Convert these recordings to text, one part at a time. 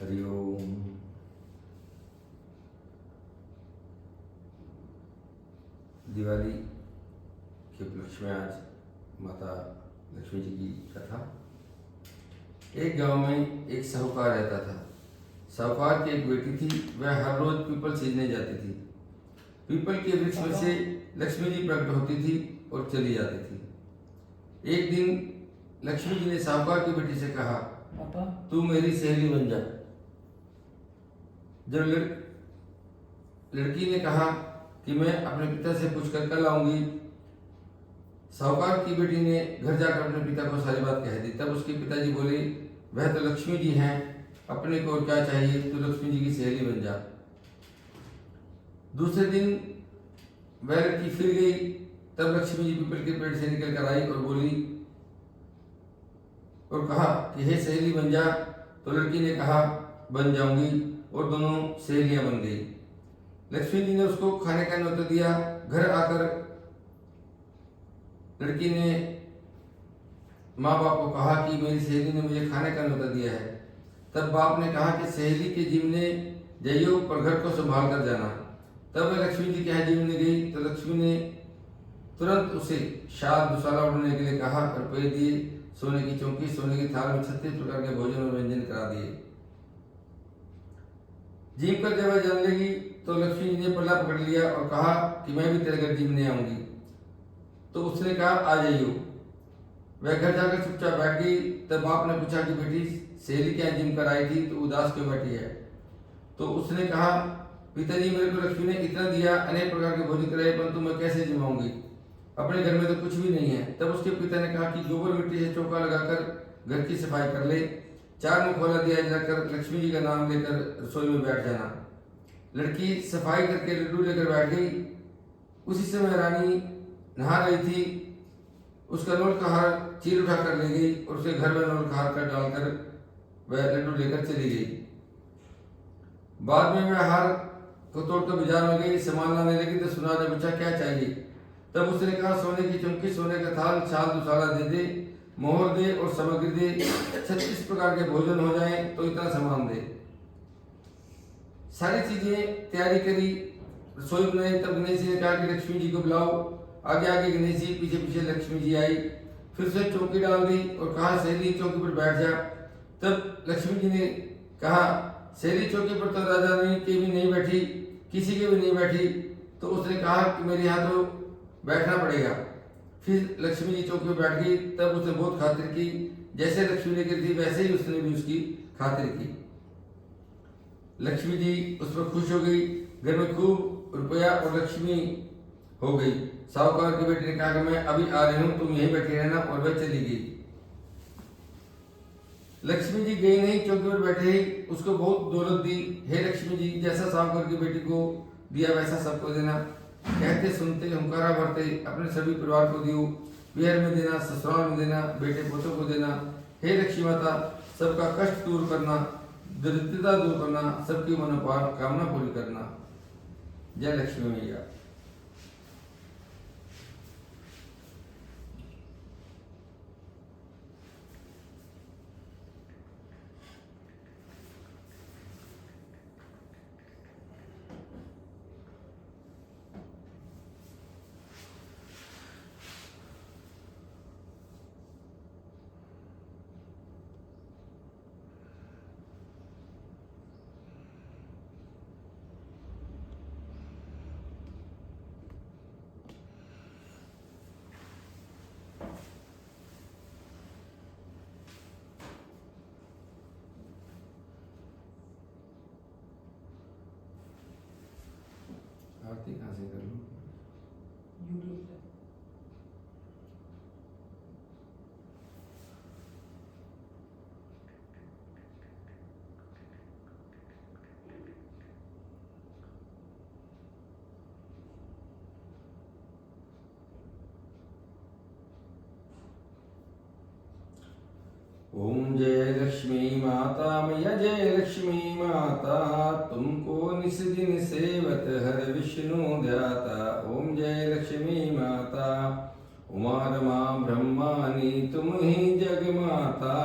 हरि ओम। दिवाली के उपलक्ष्य में आज माता लक्ष्मी जी की कथा। एक गांव में एक साहूकार रहता था। साहूकार की एक बेटी थी। वह हर रोज पीपल सींचने जाती थी। पीपल के वृक्ष में से लक्ष्मी जी प्रकट होती थी और चली जाती थी। एक दिन लक्ष्मी जी ने साहूकार की बेटी से कहा, पापा तू मेरी सहेली बन जा। जब लड़की ने कहा कि मैं अपने पिता से पूछकर कल आऊंगी, साहूकार की बेटी ने घर जाकर अपने पिता को सारी बात कह दी। तब उसके पिताजी बोले, वह तो लक्ष्मी जी हैं, अपने को और क्या चाहिए, तू लक्ष्मी जी की सहेली बन जा। दूसरे दिन वह लड़की फिर गई। तब लक्ष्मी जी पीपल के पेड़ से निकल कर आई और बोली और कहा कि हे सहेली बन जा। तो लड़की ने कहा बन जाऊंगी और दोनों सहेलियां बन गई। लक्ष्मी जी ने उसको खाने का न्योता दिया। घर आकर लड़की ने माँ बाप को कहा कि मेरी सहेली ने मुझे खाने का न्योता दिया है। तब बाप ने कहा कि सहेली के जीवने जाइयो पर घर को संभाल कर जाना। तब वह लक्ष्मी जी के यहाँ जीवने गई तो लक्ष्मी ने तुरंत उसे शाल दुशाला उड़ने के लिए कहा और पैसे दिए। सोने की चौकी, सोने की थाल में 36 प्रकार के भोजन और व्यंजन करा दिए। जीव कर जब वह जाने लगी तो लक्ष्मी जी ने पल्ला पकड़ लिया और कहा कि मैं भी तेरे घर जीवने आऊंगी। तो उसने कहा आ जाइयो। वह घर जाकर चुपचाप बैठ गई। तब बाप ने पूछा कि बेटी सहेली क्या जिम कर आई थी तो उदास क्यों बैठी है। तो उसने कहा पिताजी मेरे को लक्ष्मी ने इतना दिया, अनेक प्रकार के भोजन कराए, परंतु मैं कैसे जिमाऊंगी, अपने घर में तो कुछ भी नहीं है। तब उसके पिता ने कहा कि गोबर मिट्टी से चौका लगाकर घर की सफाई कर ले, 4 मुखौला दिया जाकर लक्ष्मी जी का नाम लेकर रसोई में बैठ जाना। लड़की सफाई करके लड्डू लेकर बैठ गई। उसी समय रानी नहा रही थी। उसका नोल का हार चीर उठा कर ले गई और उसे घर में नोल का हार कर डालकर वह लड्डू लेकर चली गई। बाद में वह हार को तोड़कर बाजार में गई। सामान लाने लगी तो सुनार ने पूछा क्या चाहिए। तब उसने कहा सोने की चौकी, सोने का थाल, छाल दुसाला दे दे, मोहर दे और सामग्री दे, 36 प्रकार के भोजन हो जाए तो इतना सामान दे। सारी चीजें तैयारी करी, रसोई बनाई। तब गणेश जी ने कहा कि लक्ष्मी जी को बुलाओ। आगे आगे गणेश जी, पीछे पीछे लक्ष्मी जी आई। फिर से चौकी डाल दी और कहा सहेली चौकी पर बैठ जा। तब लक्ष्मी जी ने कहा सहेली चौकी पर तो राजा रानी की भी नहीं बैठी, किसी के भी नहीं बैठी। तो उसने कहा कि मेरे यहाँ तो बैठना पड़ेगा। फिर लक्ष्मी जी चौकी पर बैठ गई। तब उसने बहुत खातिर की, जैसे लक्ष्मी ने की थी वैसे ही उसने भी उसकी खातिर की। लक्ष्मी जी उस पर खुश हो गई। घर में खूब रुपया और लक्ष्मी हो गई। साहूकार की बेटी ने कहा कि मैं अभी आ रही हूं, तुम यहीं बैठे रहना, और वह चली गई। लक्ष्मी जी गई नहीं, चौकी पर बैठे ही उसको बहुत दौलत दी। हे लक्ष्मी जी, जैसा साहूकार की बेटी को दिया वैसा सबको देना। कहते सुनते हुंकारा भरते अपने सभी परिवार को दियो। बिहार में देना, ससुराल में देना, बेटे पोतों को देना। हे लक्ष्मी माता, सबका कष्ट दूर करना, दरिद्रता दूर करना, सबकी मनोकामना पूरी करना। जय लक्ष्मी मैया। आरती कहाँ से कर लूं? यूट्यूब से। ओम जय लक्ष्मी माता मैया, जय लक्ष्मी माता, तुमको निस दिन सेवत हर विष्णु ध्याता। ओम जय लक्ष्मी माता, उमा रमा ब्रह्मानी तुम ही जग माता,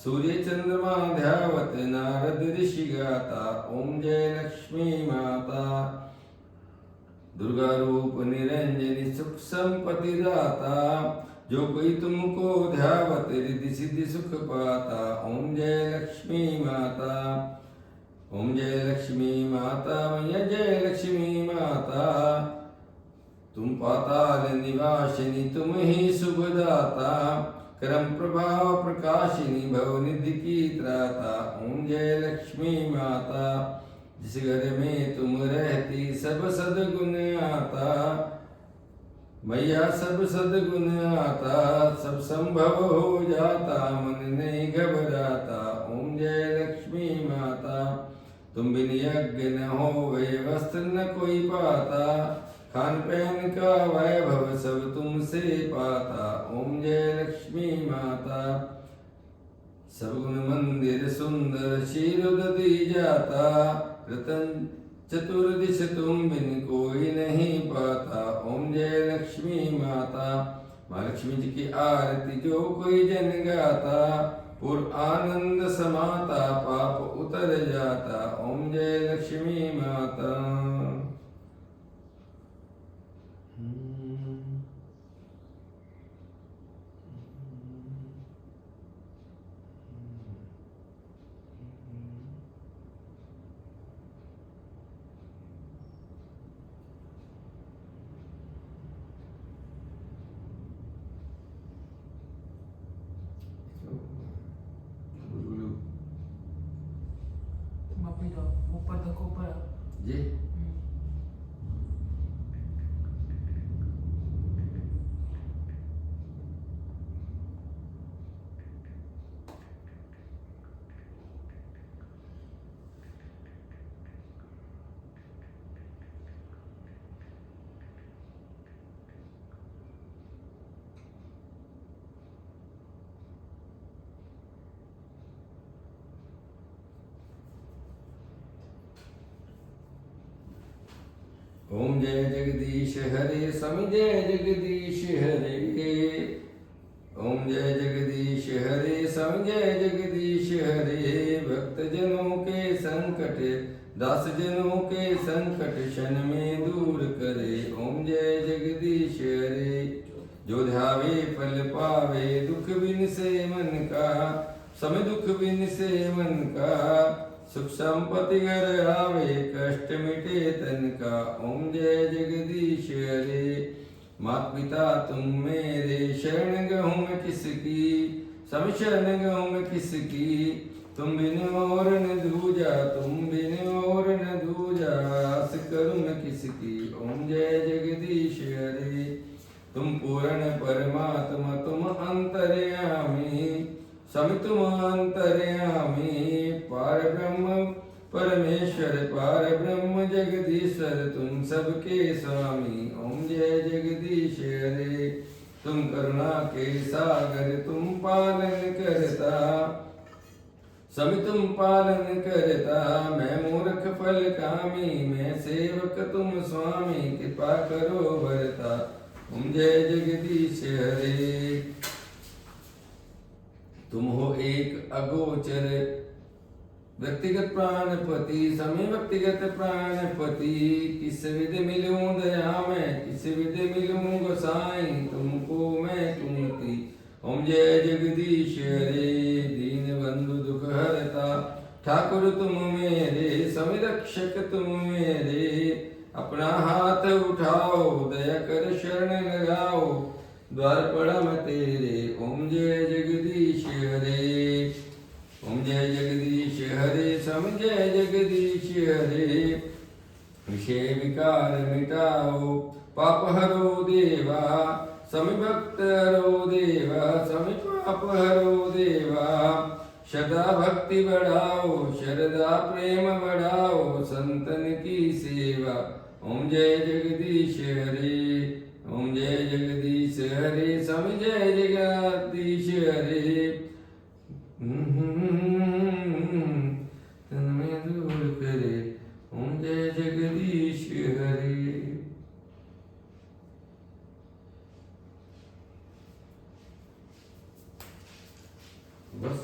सूर्य चंद्रमा ध्यावत नारद ऋषि गाता। ओम जय लक्ष्मी माता। दुर्गा रूप निरंजनी सुख संपत्ति दाता। जो कोई तुमको ध्यावत रिद्धि सिद्धि सुख पाता। ओम जय लक्ष्मी माता। ओम जय लक्ष्मी माता मैया जय लक्ष्मी माता। तुम पाताल निवासिनी तुम ही शुभदाता। करम प्रभाव प्रकाशिनी भव निधि की त्राता। ओम जय लक्ष्मी माता। जिस घर में तुम रहती सब सदगुण आता। मैया सब सदगुण आता। सब संभव हो जाता मन नहीं घबराता। ओम जय लक्ष्मी माता। तुम बिन यज्ञ न होवे वस्त्र न कोई पाता। खान पहन का वैभव सब तुमसे पाता। ओम जय लक्ष्मी माता। सगुन मंदिर सुंदर शीरुद दी जाता। रतन चतुर्दिश तुम बिन कोई नहीं पाता। ओम जय लक्ष्मी माता। माँ लक्ष्मी जी की आरती जो कोई जन गाता। पुर आनंद समाता पाप उतर जाता। ओम जय लक्ष्मी माता। Tapi dah, upar dah kopar. जी ओम जय जगदीश हरे स्वामी जय जगदीश हरे। ओम जय जगदीश हरे स्वामी जय जगदीश हरे। भक्त जनों के संकट दास जनों के संकट क्षण में दूर करे। ओम जय जगदीश हरे। जो ध्यावे फल पावे दुख बिन से मन का। समय दुख बिन से मन का। सुख संपत्ति घर आवे कष्ट मिटे तन का। ओम जय जगदीश हरे। मात पिता तुम मेरे शरण गहूँ मैं किसकी। सम शरण गहूँ मैं किसकी। तुम बिन और न दूजा तुम बिन और न दूजा। आस करूँ मैं किसकी। ओम जय जगदीश हरे। तुम पूर्ण परमात्मा तुम अंतर्यामी। सम तुम अंतर्यामी। पार ब्रह्म परमेश्वर पार ब्रह्म जगदीश्वर तुम सबके स्वामी। ओम जय जगदीश हरे। तुम करुणा के सागर तुम पालन करता। सभी तुम पालन करता। मैं मूर्ख फल कामी मैं सेवक तुम स्वामी। कृपा करो भरता। ओम जय जगदीश हरे। तुम हो एक अगोचर व्यक्तिगत प्राणपति। समय व्यक्तिगत प्राणपति। किस विध मिलूं दया मैं किस विध मिलूं गोसाई। तुमको मैं कुमति। ओम जय जगदीश हरे। दीन बंधु दुख हरता ठाकुर तुम मेरे। समय रक्षक तुम मेरे। अपना हाथ उठाओ दया कर शरण लगाओ। द्वार पड़ा मैं तेरे। ओम जय जगदीश हरे। ओम जय जगदीश हरे। सम जय जगदीश हरे। विषय विकार मिटाओ पाप हरो देवा। समी भक्त हरो देवा समी पाप हरो देवा। सदा भक्ति बढ़ाओ शरदा प्रेम बढ़ाओ संतन की सेवा। ओम जय जगदीश हरे। ओम जय जगदीश हरे। सम जय जगदीश हरे। तन में दूर करे। ओम जय जगदीश हरे। बस